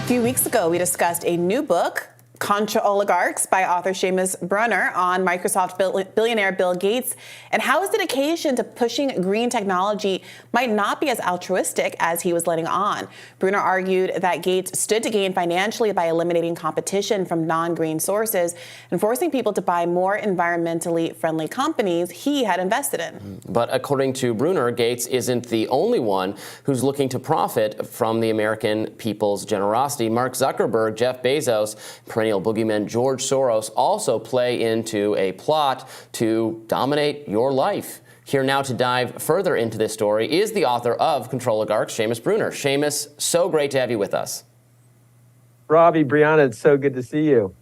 few weeks ago, we discussed a new book, Controligarchs, by author Seamus Bruner, on Microsoft billionaire Bill Gates, and how his dedication to pushing green technology might not be as altruistic as he was letting on. Bruner argued that Gates stood to gain financially by eliminating competition from non-green sources and forcing people to buy more environmentally friendly companies he had invested in. But according to Bruner, Gates isn't the only one who's looking to profit from the American people's generosity. Mark Zuckerberg, Jeff Bezos, perennial boogeyman George Soros also play into a plot to dominate your life. Here now to dive further into this story is the author of Controligarchs, Seamus Bruner. Seamus, so great to have you with us. Robbie, Brianna, it's so good to see you.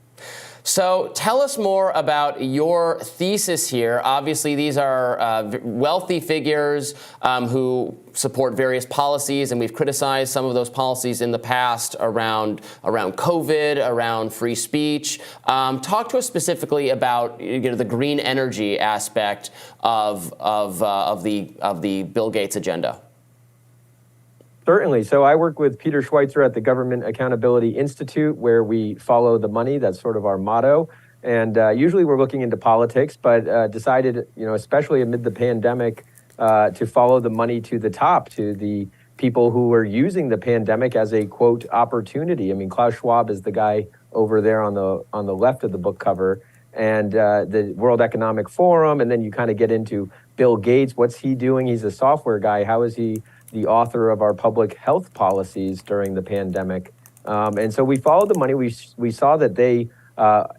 So tell us more about your thesis here. Obviously, these are wealthy figures who support various policies, and we've criticized some of those policies in the past around COVID, around free speech. Talk to us specifically about the green energy aspect of the Bill Gates agenda. Certainly. So I work with Peter Schweizer at the Government Accountability Institute, where we follow the money. That's sort of our motto. And usually we're looking into politics, but decided, especially amid the pandemic, to follow the money to the top, to the people who were using the pandemic as a, quote, opportunity. I mean, Klaus Schwab is the guy over there on the left of the book cover, and the World Economic Forum. And then you kind of get into Bill Gates. What's he doing? He's a software guy. How is he the author of our public health policies during the pandemic? And so we followed the money. We saw that they,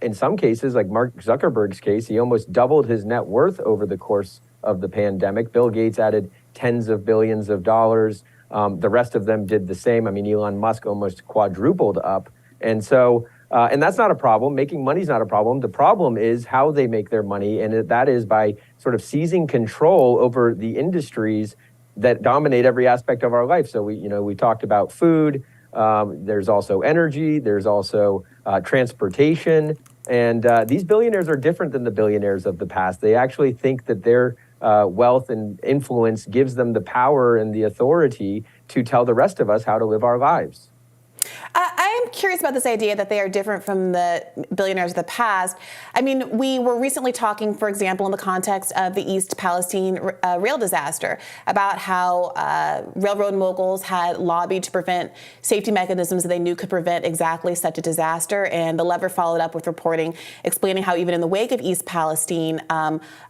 in some cases, like Mark Zuckerberg's case, he almost doubled his net worth over the course of the pandemic. Bill Gates added tens of billions of dollars. The rest of them did the same. I mean, Elon Musk almost quadrupled up. And so, and that's not a problem. Making money is not a problem. The problem is how they make their money. And that is by sort of seizing control over the industries that dominate every aspect of our life. So we talked about food. There's also energy. There's also transportation. And these billionaires are different than the billionaires of the past. They actually think that their wealth and influence gives them the power and the authority to tell the rest of us how to live our lives. I am curious about this idea that they are different from the billionaires of the past. I mean, we were recently talking, for example, in the context of the East Palestine rail disaster, about how railroad moguls had lobbied to prevent safety mechanisms that they knew could prevent exactly such a disaster. And the Lever followed up with reporting explaining how even in the wake of East Palestine,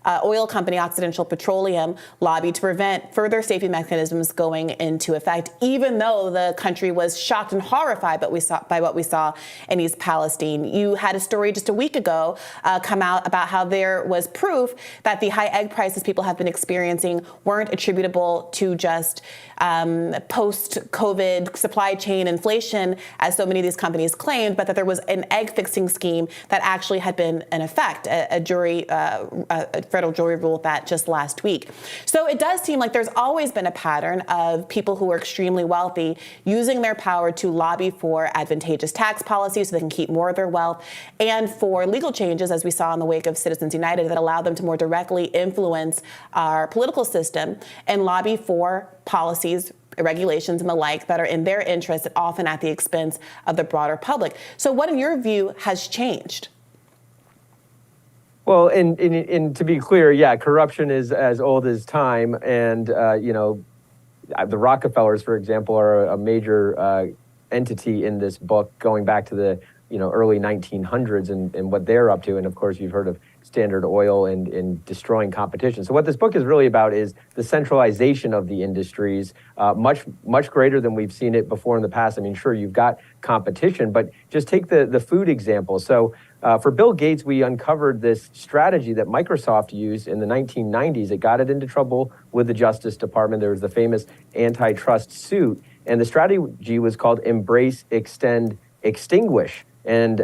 oil company Occidental Petroleum lobbied to prevent further safety mechanisms going into effect, even though the country was shocked and horrified by what we saw in East Palestine. You had a story just a week ago come out about how there was proof that the high egg prices people have been experiencing weren't attributable to just post-COVID supply chain inflation, as so many of these companies claimed, but that there was an egg fixing scheme that actually had been in effect. A federal jury ruled that just last week. So it does seem like there's always been a pattern of people who are extremely wealthy using their power to lobby for advantageous tax policies so they can keep more of their wealth, and for legal changes, as we saw in the wake of Citizens United, that allow them to more directly influence our political system and lobby for policies, regulations, and the like that are in their interest, often at the expense of the broader public. So what, in your view, has changed? Well, and to be clear, yeah, corruption is as old as time. And, the Rockefellers, for example, are a major entity in this book, going back to the early 1900s and what they're up to. And of course, you've heard of Standard Oil and destroying competition. So what this book is really about is the centralization of the industries, much greater than we've seen it before in the past. I mean, sure, you've got competition, but just take the food example. So for Bill Gates, we uncovered this strategy that Microsoft used in the 1990s. It got it into trouble with the Justice Department. There was the famous antitrust suit. And the strategy was called Embrace, Extend, Extinguish. And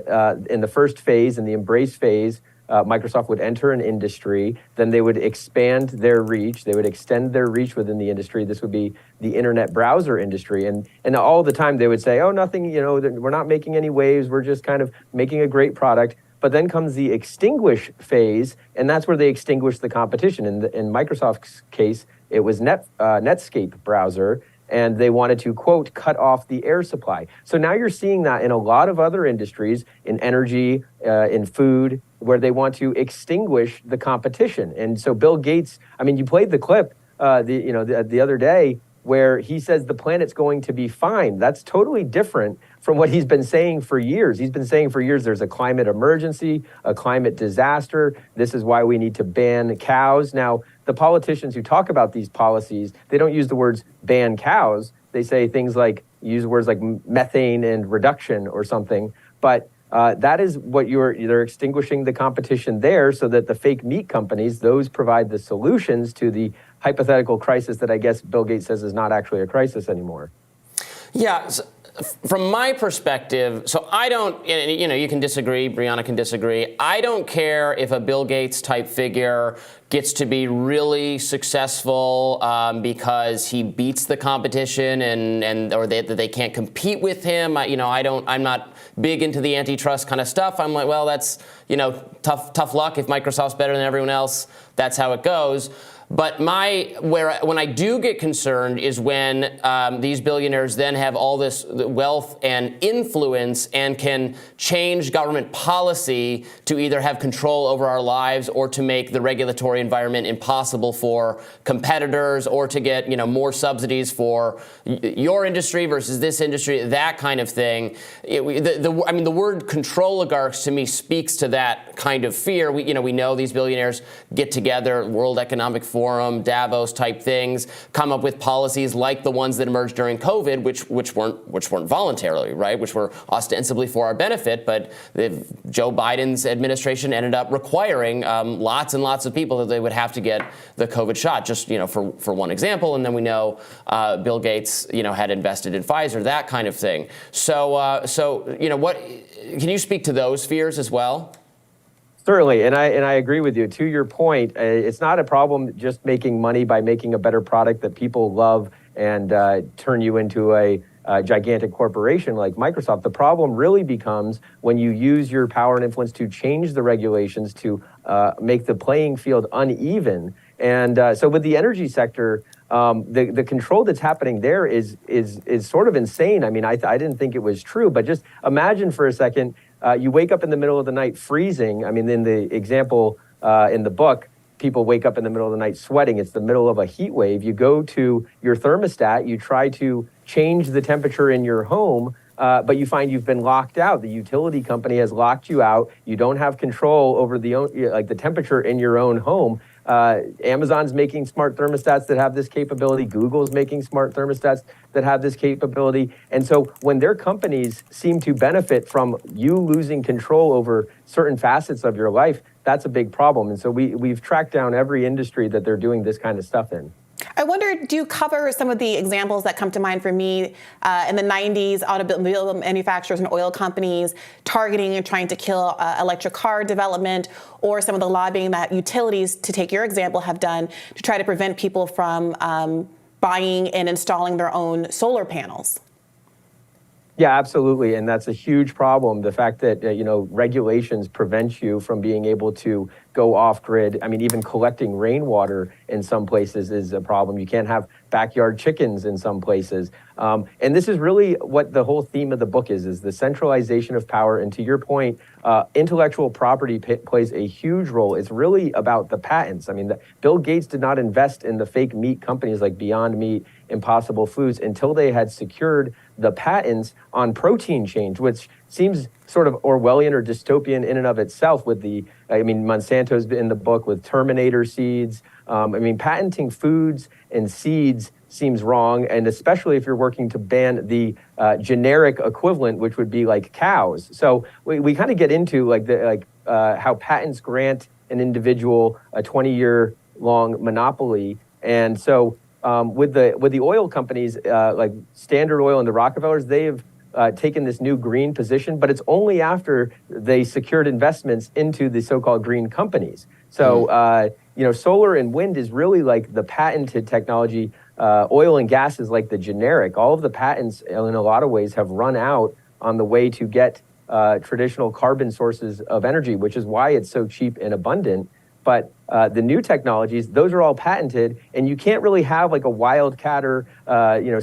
in the first phase, in the embrace phase, Microsoft would enter an industry, then they would expand their reach, they would extend their reach within the industry. This would be the internet browser industry. And all the time they would say, oh, nothing, we're not making any waves, we're just kind of making a great product. But then comes the extinguish phase, and that's where they extinguish the competition. In Microsoft's case, it was Netscape browser. and they wanted to, quote, cut off the air supply. So now you're seeing that in a lot of other industries, in energy, in food, where they want to extinguish the competition. And so Bill Gates, I mean, you played the clip the other day where he says the planet's going to be fine. That's totally different from what he's been saying for years. He's been saying for years there's a climate emergency, a climate disaster. This is why we need to ban cows. Now, the politicians who talk about these policies, they don't use the words ban cows. They say things like, use words like methane and reduction or something. But that is what they're extinguishing the competition there so that the fake meat companies, those provide the solutions to the hypothetical crisis that I guess Bill Gates says is not actually a crisis anymore. Yeah. So from my perspective, so I don't, you can disagree, Brianna can disagree. I don't care if a Bill Gates type figure gets to be really successful because he beats the competition or that they can't compete with him. I'm not big into the antitrust kind of stuff. I'm like, well, that's, tough luck. If Microsoft's better than everyone else, that's how it goes. But when I do get concerned is when these billionaires then have all this wealth and influence and can change government policy to either have control over our lives or to make the regulatory environment impossible for competitors or to get more subsidies for your industry versus this industry, that kind of thing. The word controligarchs to me speaks to that kind of fear. We know these billionaires get together, World Economic Forum, Davos type things, come up with policies like the ones that emerged during COVID, which weren't voluntarily, right? Which were ostensibly for our benefit, but Joe Biden's administration ended up requiring lots and lots of people that they would have to get the COVID shot, just for one example. And then we know Bill Gates had invested in Pfizer, that kind of thing. So what can you speak to those fears as well? Certainly, and I agree with you. To your point, it's not a problem just making money by making a better product that people love and turn you into a gigantic corporation like Microsoft. The problem really becomes when you use your power and influence to change the regulations to make the playing field uneven. And so with the energy sector, the control that's happening there is sort of insane. I mean, I didn't think it was true, but just imagine for a second, you wake up in the middle of the night freezing. I mean, in the example in the book, people wake up in the middle of the night sweating. It's the middle of a heat wave. You go to your thermostat, you try to change the temperature in your home, but you find you've been locked out. The utility company has locked you out. You don't have control over the temperature in your own home. Amazon's making smart thermostats that have this capability. Google's making smart thermostats that have this capability. And so when their companies seem to benefit from you losing control over certain facets of your life, that's a big problem. And so we've tracked down every industry that they're doing this kind of stuff in. I wonder, do you cover some of the examples that come to mind for me in the 90s, automobile manufacturers and oil companies targeting and trying to kill electric car development, or some of the lobbying that utilities, to take your example, have done to try to prevent people from buying and installing their own solar panels? Yeah, absolutely. And that's a huge problem. The fact that, regulations prevent you from being able to go off grid. I mean, even collecting rainwater in some places is a problem. You can't have backyard chickens in some places. And this is really what the whole theme of the book is the centralization of power. And to your point, intellectual property plays a huge role. It's really about the patents. I mean, Bill Gates did not invest in the fake meat companies like Beyond Meat, Impossible Foods, until they had secured the patents on protein change, which seems sort of Orwellian or dystopian in and of itself with Monsanto's in the book with Terminator seeds. Patenting foods and seeds seems wrong, and especially if you're working to ban the generic equivalent, which would be like cows. So we kind of get into how patents grant an individual a 20-year long monopoly. And so with the oil companies like Standard Oil and the Rockefellers, they have taken this new green position, but it's only after they secured investments into the so-called green companies. So solar and wind is really like the patented technology. Oil and gas is like the generic. All of the patents, in a lot of ways, have run out on the way to get traditional carbon sources of energy, which is why it's so cheap and abundant. But The new technologies, those are all patented, and you can't really have like a wildcatter,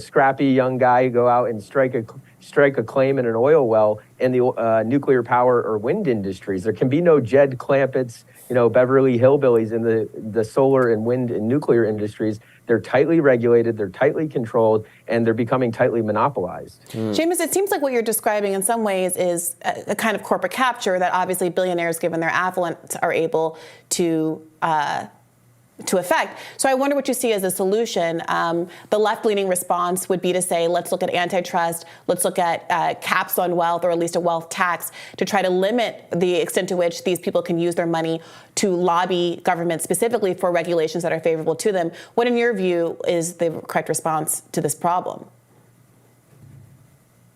scrappy young guy go out and strike a claim in an oil well in the nuclear power or wind industries. There can be no Jed Clampett's, Beverly Hillbillies in the solar and wind and nuclear industries. They're tightly regulated, they're tightly controlled, and they're becoming tightly monopolized. Seamus, it seems like what you're describing in some ways is a kind of corporate capture that obviously billionaires, given their affluence, are able to affect. So I wonder what you see as a solution. The left-leaning response would be to say, let's look at antitrust, let's look at caps on wealth, or at least a wealth tax, to try to limit the extent to which these people can use their money to lobby government specifically for regulations that are favorable to them. What, in your view, is the correct response to this problem?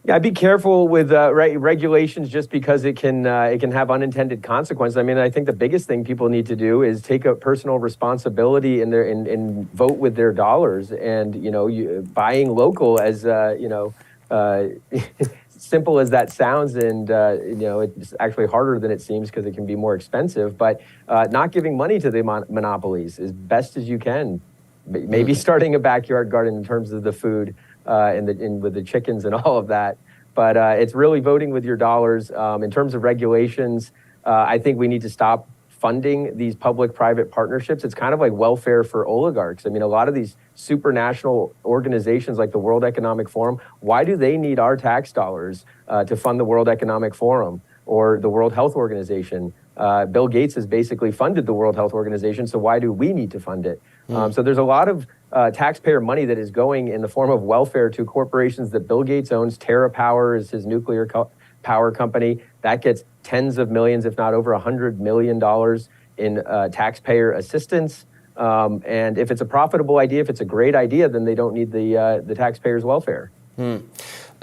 Yeah, I'd be careful with regulations just because it can have unintended consequences. I mean, I think the biggest thing people need to do is take a personal responsibility and vote with their dollars. And buying local, as simple as that sounds, and it's actually harder than it seems because it can be more expensive. But not giving money to the monopolies as best as you can. Maybe starting a backyard garden in terms of the food. With the chickens and all of that. But it's really voting with your dollars. In terms of regulations, I think we need to stop funding these public-private partnerships. It's kind of like welfare for oligarchs. I mean, a lot of these supranational organizations like the World Economic Forum, why do they need our tax dollars to fund the World Economic Forum or the World Health Organization? Bill Gates has basically funded the World Health Organization, so why do we need to fund it? So there's a lot of taxpayer money that is going in the form of welfare to corporations that Bill Gates owns. TerraPower is his nuclear power company. That gets tens of millions, if not over $100 million in taxpayer assistance. And if it's a profitable idea, if it's a great idea, then they don't need the taxpayers' welfare.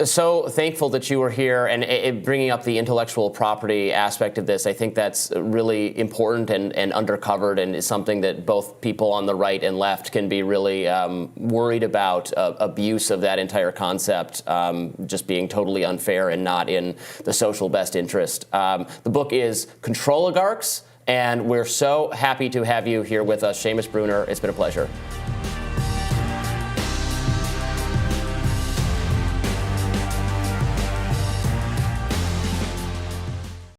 So thankful that you were here and bringing up the intellectual property aspect of this. I think that's really important and undercovered, and is something that both people on the right and left can be really worried about abuse of that entire concept, just being totally unfair and not in the social best interest. The book is Controligarchs, and we're so happy to have you here with us, Seamus Bruner. It's been a pleasure.